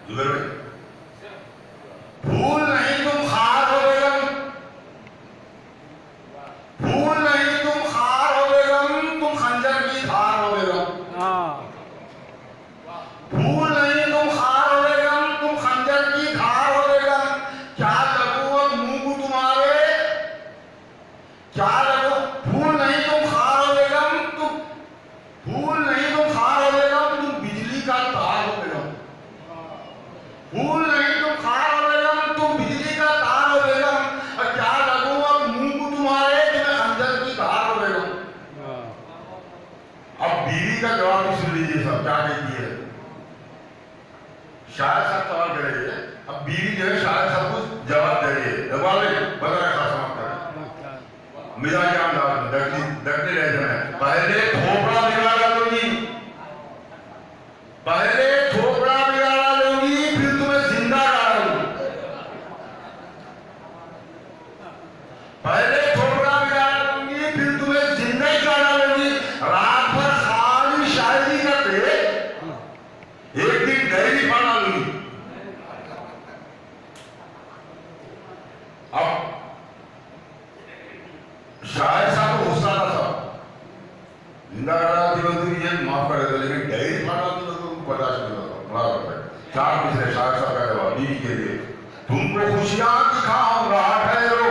जुबेर भाई, फूल नहीं तुम खार हो बेगम, फूल नहीं तुम खार हो बेगम, तुम खंजर की धार हो बेगम। फूल नहीं तुम खार हो बेगम, तुम खंजर की धार हो बेगम। क्या लगू अब मुंह को तुम्हारे, क्या लगू। फूल नहीं तुम खार हो बेगम, तुम फूल नहीं तुम खार हो बेगम, तुम बिजली का तार हो बेगम। फूल नहीं तुम खार हो बेगम, तुम बिजली का तार हो बेगम। और क्या लगू अब मुंह को तुम्हारे, तुम्हें खंजर की धार हो बेगम। अब बीवी का जवाब भी सुन लीजिए सब, क्या कहती है। शायद सब सवाल करेंगे, अब बीवी जो है शायद सब कुछ जवाब दे रही है। बता रहा समाप्त करें मेरा क्या अंदाज, डरते रह जाए। पहले थोपड़ा बिगाड़ा लोगी, पहले थोपड़ा बिगाड़ा लोगी, फिर तुम्हें जिंदा गाड़ूंगी। पहले थोपड़ा बिगाड़ा लूंगी, फिर तुम्हें जिंदा ही गाड़ा लूंगी। रात भर खाली शायरी करते, एक दिन डायरी पढ़ा लूंगी। अब शायद साहब गुस्सा था सब, जिंदा गाड़ा थी ये माफ कर देते, लेकिन डायरी पढ़ा तो बर्दाश्त नहीं होता, बड़ा होता है। चार पिछले शायद साहब का जवाब बीवी के लिए, तुमको खुशियां दिखाऊंगा ठहरो,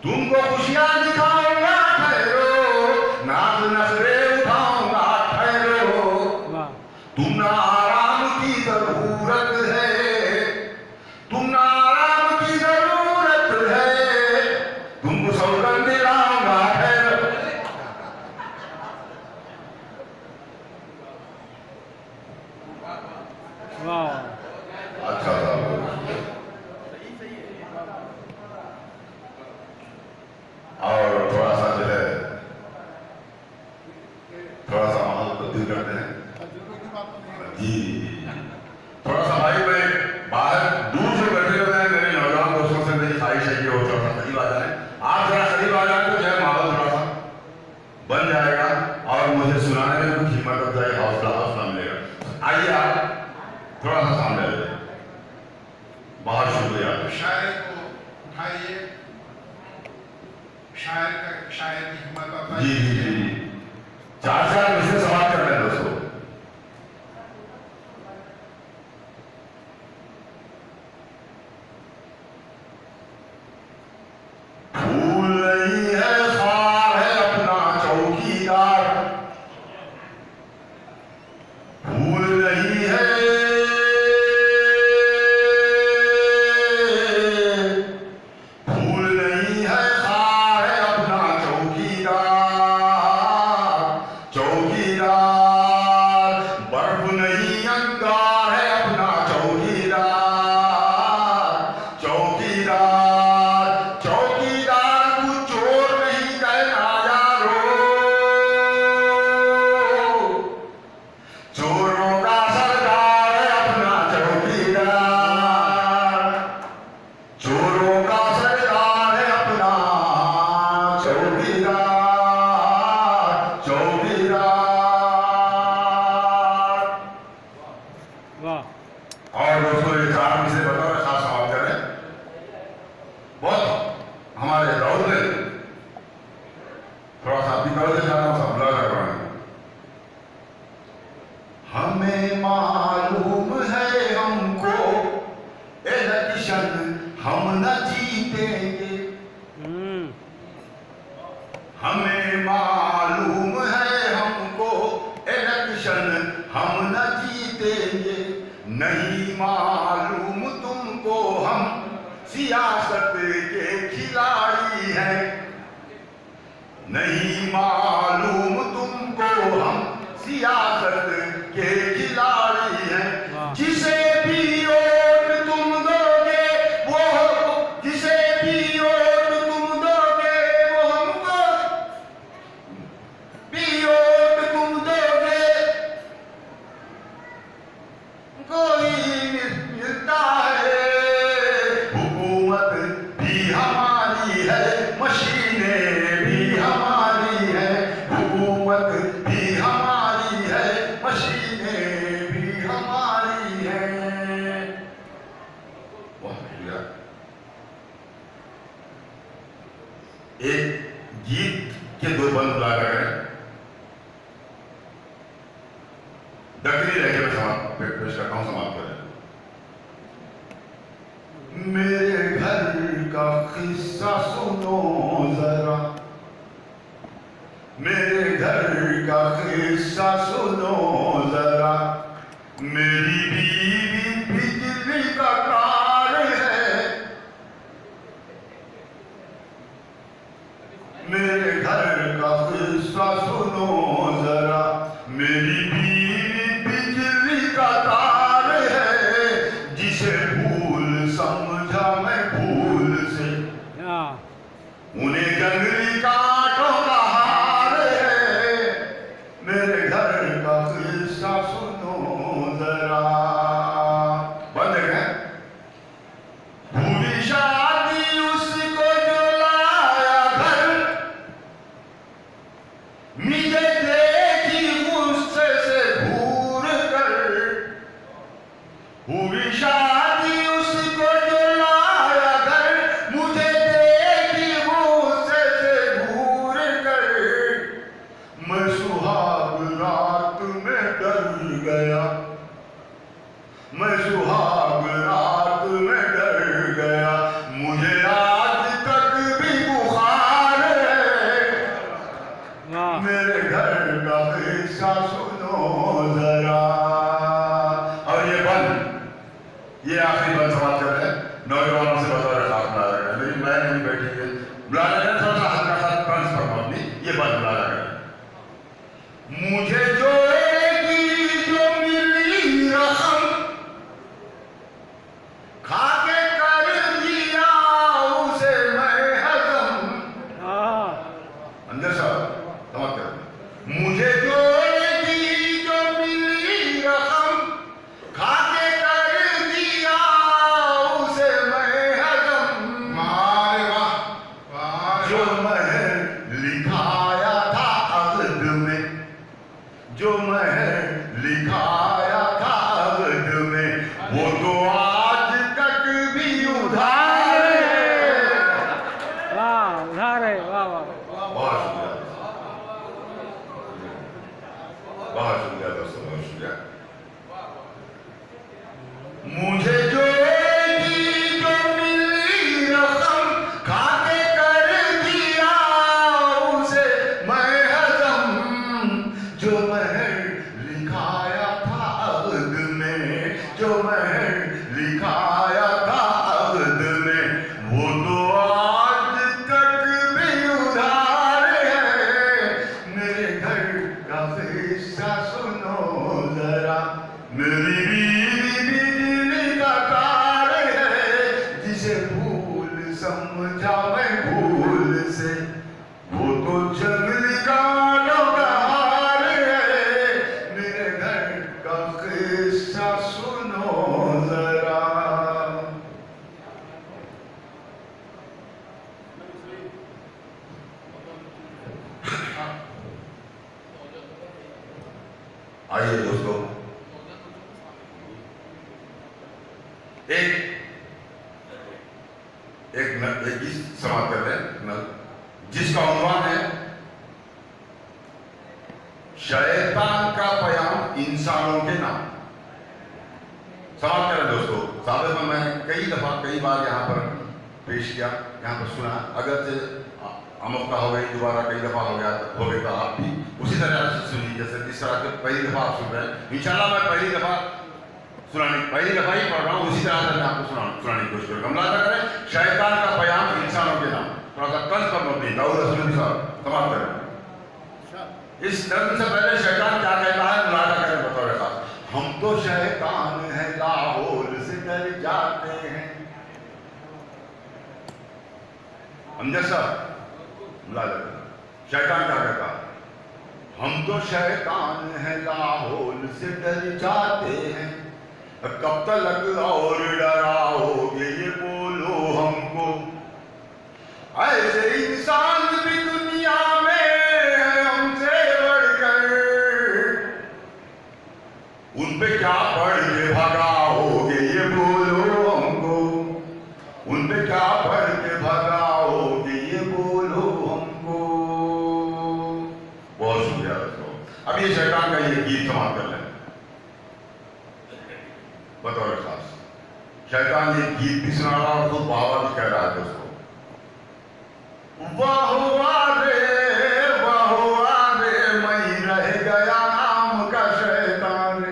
तुमको खुशियां दिखाऊंगा ठहरो, नाज नखरे उठाऊंगा ठहरो। तुम ना आराम की जरूरत है, तुम ना आराम की जरूरत है, तुमको सौगंध दिलाऊंगा ठहरो। अच्छा था और थोड़ा सा जो है, थोड़ा सा माहौल तब्दील करते हैं जी। थोड़ा सा भाई मैं बाहर दूर से बैठे हुए हैं, मेरे नौजवान दोस्तों से मेरी ख्वाहिश है कि वो थोड़ा सा करीब आ जाए। आप जरा करीब आ जाए तो जो है माहौल थोड़ा सा बन जाएगा और मुझे सुनाने में कुछ हिम्मत हो जाए, हौसला मिलेगा। आइए आप थोड़ा सा सामने आ जाइए। बहुत शुक्रिया। शायर को उठाइए, शायर की हिम्मत आता है। जी जी जी, चार विषय सवाल कर रहे हैं दोस्तों। फूल नहीं है खार है अपना चौकीदार, फूल नहीं है, फूल नहीं है खार है अपना चौकीदार, चौकीदार। बर्फ नहीं अंगार है अपना चौकीदार, चौकीदार। चौकीदार को चोर नहीं कहना यारो, चोरों का सरदार है अपना चौकीदार, चोरों का सरदार है अपना चौकीदार, चौकीदार। और दोस्तों ये चार विषय बता रहे, खास समाप्त करें। बहुत हमारे दौर में थोड़ा सा अपनी तरह से जाना सब लगा करवाएंगे। हमें मालूम है हमको इलेक्शन हम न जीतेंगे, हमें मालूम है हमको इलेक्शन हम न जीतेंगे। नहीं मालूम तुमको हम सियासत के खिलाड़ी हैं, नहीं मालूम तुमको हम सियासत के खिलाड़ी हैं। जिसे भी वोट तुम दोगे वो, जिसे भी वोट तुम दोगे वो हमको भी वोट तुम दोगे, कोई मिलता है। हुकूमत भी हमारी है, मशीनें भी हमारी है, हुकूमत भी हमारी है, मशीनें भी एक गीत के दो बंद बुला करें, दक्षिणी रह के पेश करता हूं, समाप्त करें। मेरे घर का किस्सा सुनो जरा, मेरे घर का किस्सा सुनो जरा, मेरी बीवी बिजली का तार है, मेरे घर का किस्सा सुनो जरा, मेरी बीवी बिजली का तार है, जिसे भूल समझा मैं भूल से, उन्हें जंगली कांटों का हार है, मेरे घर का किस्सा सुनो जरा। बंद है भूली शादी उसको जो लाया घर, मुझे देखी गुस्से से घूर कर, हुई शादी उसको जो लाया घर, मुझे देखी गुस्से से घूर कर, मैं सुहाग रात में डर गया, मैं सुहाग रात में डर गया, मुझे आज तक भी बुखार है, मेरे घर का किस्सा सुनो जरा। और ये बंद, ये आखिरी बंद समाप्त कर रहे हैं। नौजवानों से बतौर खास बुला रहे हैं, मेरी बहन नहीं बैठी है, बुला रहे हैं, थोड़ा सा हल्का सा ट्रांस पर अपनी ये बंद बुला रहे हैं। मुझे जो मिली रकम खाके कर दिया उसे मैं हजम, अंदर साहब समाप्त कर। मुझे जो मिली रकम खाके कर दिया उसे मैं हजम, वाह वाह, जो मैं लिखाया था अगद में, जो मैं लिखाया था अगद में, वो तो आज तक भी उधार है। उधार है। वाह वाह। बहुत शुक्रिया, बहुत शुक्रिया दोस्तों, बहुत शुक्रिया। मुझे जो मिली रकम खाके कर दिया उसे मैं हजम, जो मैं लिखाया था अगद में, जो मैं लिखाया था अगद में, वो तो आज तक भी उधार है, मेरे घर का किस्सा सुनो जरा, मेरी बीवी बिजली का तार है, जिसे भूल समझा मैं भूल से, वो तो जंगली कांटों का हार है, मेरे घर का किस्सा सुनो जरा। आइए दोस्तों, एक गीत समाप्त करते हैं जिसका उन्वान है शैतान का प्याम इंसानों के नाम। समाप्त करें दोस्तों। साबित में मैं कई बार यहाँ पर पेश किया, यहाँ पर सुना, अगर अमुक का हो गई, दोबारा कई दफा हो गया तो आप भी उसी तरह से सुनिए जैसे इस तरह से पहली दफा आप सुन रहे हैं। इंशाल्लाह मैं पहली दफा ही पढ़ रहा हूँ, उसी तरह से मैं आपको सुनाने की कोशिश करूँगा। हम करें शैतान का प्याम इंसानों के नाम, थोड़ा सा तंज पर मत नहीं, दाऊद रसूल साहब समाप्त करें। इस नज्म से पहले शैतान क्या कहता है मुलाजा करें बतौर खास। हम तो शैतान है लाहौर से डर जाते हैं, अमजद साहब मुलाजा करें। शैतान क्या कहता है? हम तो शैतान है लाहौर से डर जाते हैं, कब तक और डराओगे ये बोलो हमको, ऐसे इंसान भी दुनिया में है हमसे बढ़कर, उन पे क्या पढ़ के भगाओगे ये बोलो हमको, उन पे क्या पढ़ के भगाओगे ये बोलो ये शैतान का ये गीत समाप्त कर लें बतौर खास। शैतान ये गीत भी सुना रहा और खुद बाबा भी कह रहा है दोस्तों, वाह वाह रे मैं रह गया नाम का शैतान रे,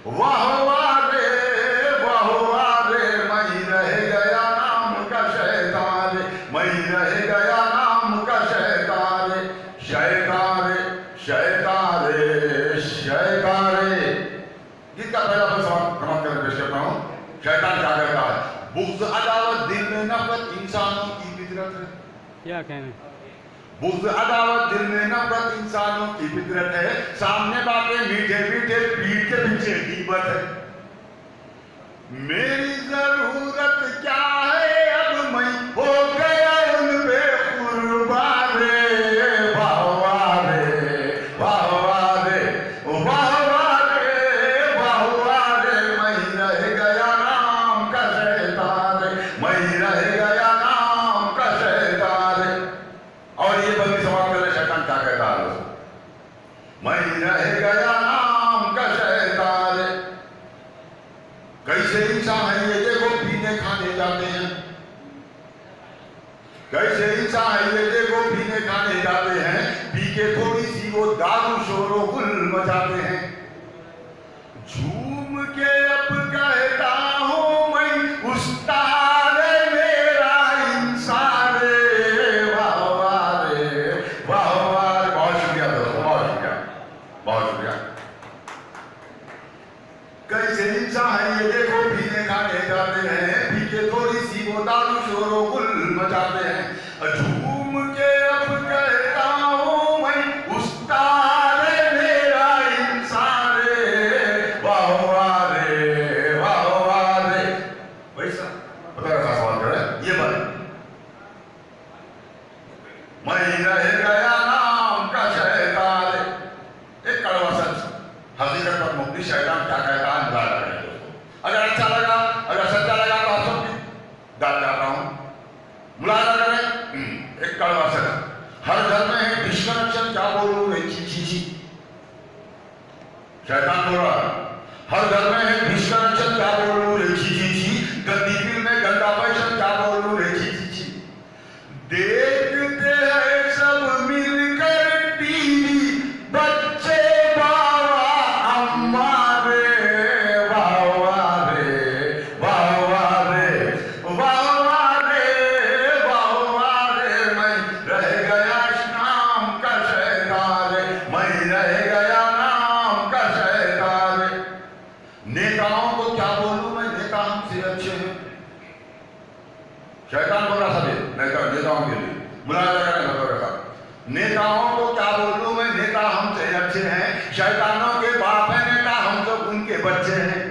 वाह वाह रे मैं रह गया नाम का शैतान रे, मैं रह गया नाम का शैतान रे, शैतान रे शैतान रे शैतान रे। गीत का पहला पद समाप्त करके पेश करता हूं। शैतान क्या कहता है? बुग़्ज़ अदावत दिल में नफरत इंसानों की फितरत है। क्या कहने? बुग़्ज़ अदावत दिल में नफरत इंसानों की फितरत है, सामने बातें मीठे मीठे पीठ के पीछे गीबत है। मेरी जरूरत क्या है अब मैं हो गया उन पे कुर्बान रे, वाह वाह रे वाह वाह रे वाह वाह रे वाह वाह रे, मैं रह गया नाम का शैतान रे, मैं रह गया नाम का शैतान रे। और ये बंदी समाप्त कर शैतान क्या कहता है? मैं रह गया नाम का शैतान रे। कैसे इंसान है ये देखो पीने खाने जाते हैं, कैसे इंसान है ये देखो पीने खाने जाते हैं, पी के थोड़ी सी वो दारू शोरो गुल मचाते हैं। झूम के अब कहता हूं मैं उस्ताद मेरा इंसान रे, वाह वाह रे वाह वाह रे। बहुत शुक्रिया दोस्तों, बहुत शुक्रिया बहुत शुक्रिया। कैसे इंसान है ये देखो पीने खाने जाते हैं, पी के थोड़ी सी वो दारू शोरो गुल मचाते हैं। झूम के अब कहता हूं मैं उस्ताद मेरा इंसान रे, वाह वाह रे वाह वाह रे। वैसा पता रखा सवाल करे ये बात, मैं रह गया नाम का शैतान रे। एक कड़वा सच हकीकत पर मुक्ति शैतान क्या कहता है मिला रहे हैं दोस्तों। अगर अच्छा लगा, अगर सच्चा लगा तो आप सबकी दाद चाहता हूं मुलाजा करें। एक कड़वा सच, हर घर में है डिस्कनेक्शन, क्या बोलूं रे ची ची ची। शैतान बोल रहा है हर घर में है डिस्कनेक्शन, क्या बोलूं रे ची ची ची। गंदी फिल्म में गंदा पैशन, क्या बोलूं रे ची ची ची। देखते हैं सब मिलकर टीवी, बच्चे बाबा अम्मा रे, वाह वाह रे वाह वाह रे वाह वाह रे वाह वाह रे। मैं रह गया नाम का शैतान रे, मैं रह गया नाम का शैतान रे। नेताओं को क्या बोलूं मैं, नेता हमसे अच्छे हैं। शैतान बोल रहा सभी नेताओं के लिए मुलाजा करें बतौर का। नेताओं को क्या बोलूं मैं, नेता हमसे अच्छे हैं। शैतानों के बाप है नेता, हम सब उनके बच्चे हैं।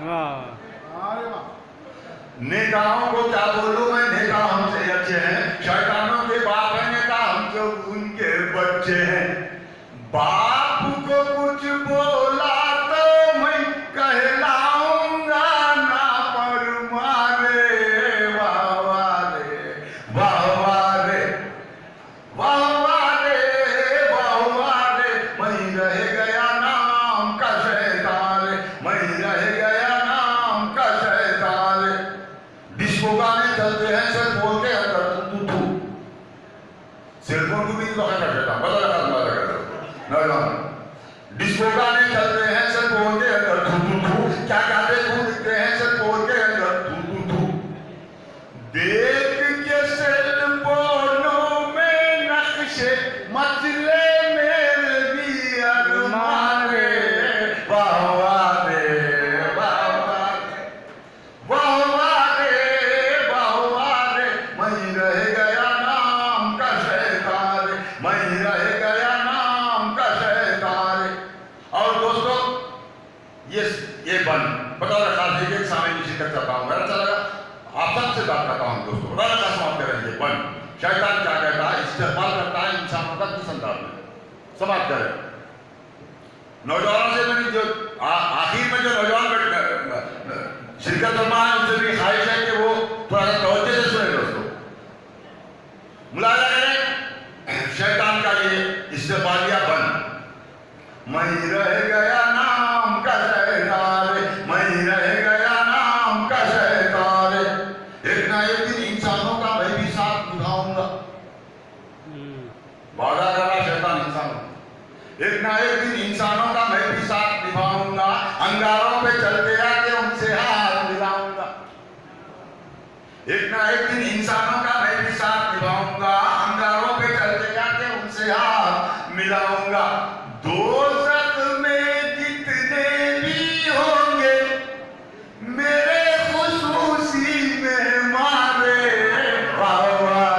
वाह। नेताओं को क्या बोलूं मैं, नेता हमसे अच्छे हैं। शैतानों के बाप है नेता, हम सब उनके बच्चे हैं। बाप को कुछ बोला तो मैं कहलाऊंगा ना परमारे, वाह वाह रे वाह वाह रे वाह वाह रे वाह वाह रे। मैं रह गया नाम का शैतान रे, मैं रह गया नाम का शैतान रे। डिस्को गाने चलते हैं सर बोल के अंदर तू तू सेलफोन को भी तो कर देता बता लगा नौजवान। डिस्को गाने चलते हैं सर बोल के अंदर तू तू तू, क्या गाते तू लिखते हैं सर बोल के अंदर तू तू तू। देख के सेलफोनों में नक्शे मचले मेरे भी अरमान रे, वाह वाह रे वाह वाह वाह वाह रे वाह वाह रे। मैं रह गया नाम का शैतान रे, मैं रह गया नाम का शैतान रे। और दोस्तों ये बन बता रखा एक सामने किसी तक करता हूं, मेरा अच्छा लगा आप सबसे बात करता हूं दोस्तों। बता रखा समाप्त करेंगे बन। शैतान क्या कहता है, इस्तेमाल करता है इंसानों का किस अंदाज में, समाप्त करें। नौजवानों से मेरी जो आखिर में जो नौजवान शिरकत फरमा है उनसे भी ख्वाहिश है कि वो थोड़ा सा तवज्जो से सुने दोस्तों। मुलाजा करें शैतान का ये इस्तेमाल एक ना एक दिन इंसानों का मैं भी साथ निभाऊंगा। वादा कर रहा शैतान इंसानों, एक ना एक दिन इंसानों का मैं भी साथ निभाऊंगा, अंगारों पे चल के आके उनसे हाथ मिलाऊंगा। एक ना एक दिन इंसानों का मैं भी साथ निभाऊंगा, अंगारों पे चल के आके उनसे हाथ मिलाऊंगा। दोज़ख में जितने भी होंगे मेरे खुसूसी मेहमान रे। वाह वाह,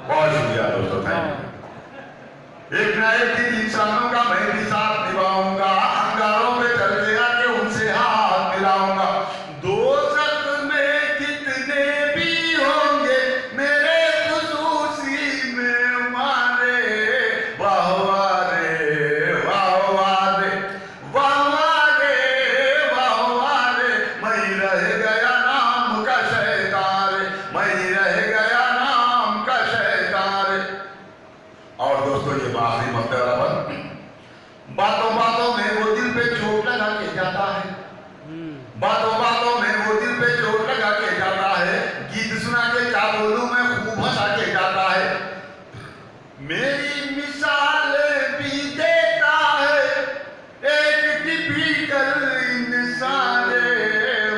बहुत शुक्रिया दोस्तों, थैंक यू। एक ना एक दिन इंसानों का मैं भी साथ निभाऊंगा, अंगारों पे चल के आके उनसे हाथ मिलाऊंगा। दोज़ख में जितने भी होंगे मेरे खुसूसी मेहमान रे। वाह वाह रे, वाह वाह रे, वाह वाह रे, वाह वाह रे, मैं रह गया नाम का शैतान रे, मैं रह गया नाम का शैतान रे। और दोस्तों ये आखिरी मसला पर बातों बातों में वो दिल पे चोट लगा के जाता है, बातों बातों में वो दिल पे चोट लगा के जाता है, गीत सुना के क्या बोलूं मैं खूब हंसा के जाता है। मेरी मिसाल भी देता है एक टिपिकल इंसान रे।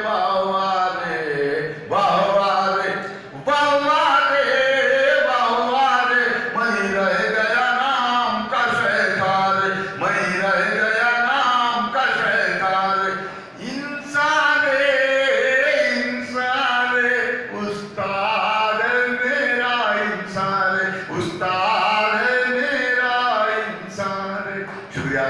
वाह वाह रे, वाह वाह रे, वाह वाह रे, वाह वाह रे, मैं रह गया नाम का शैतान रे, मैं रह गया नाम का शैतान रे। इंसान रे, इंसान रे, उस्ताद मेरा इंसान रे, उस्ताद मेरा इंसान रे। शुक्रिया।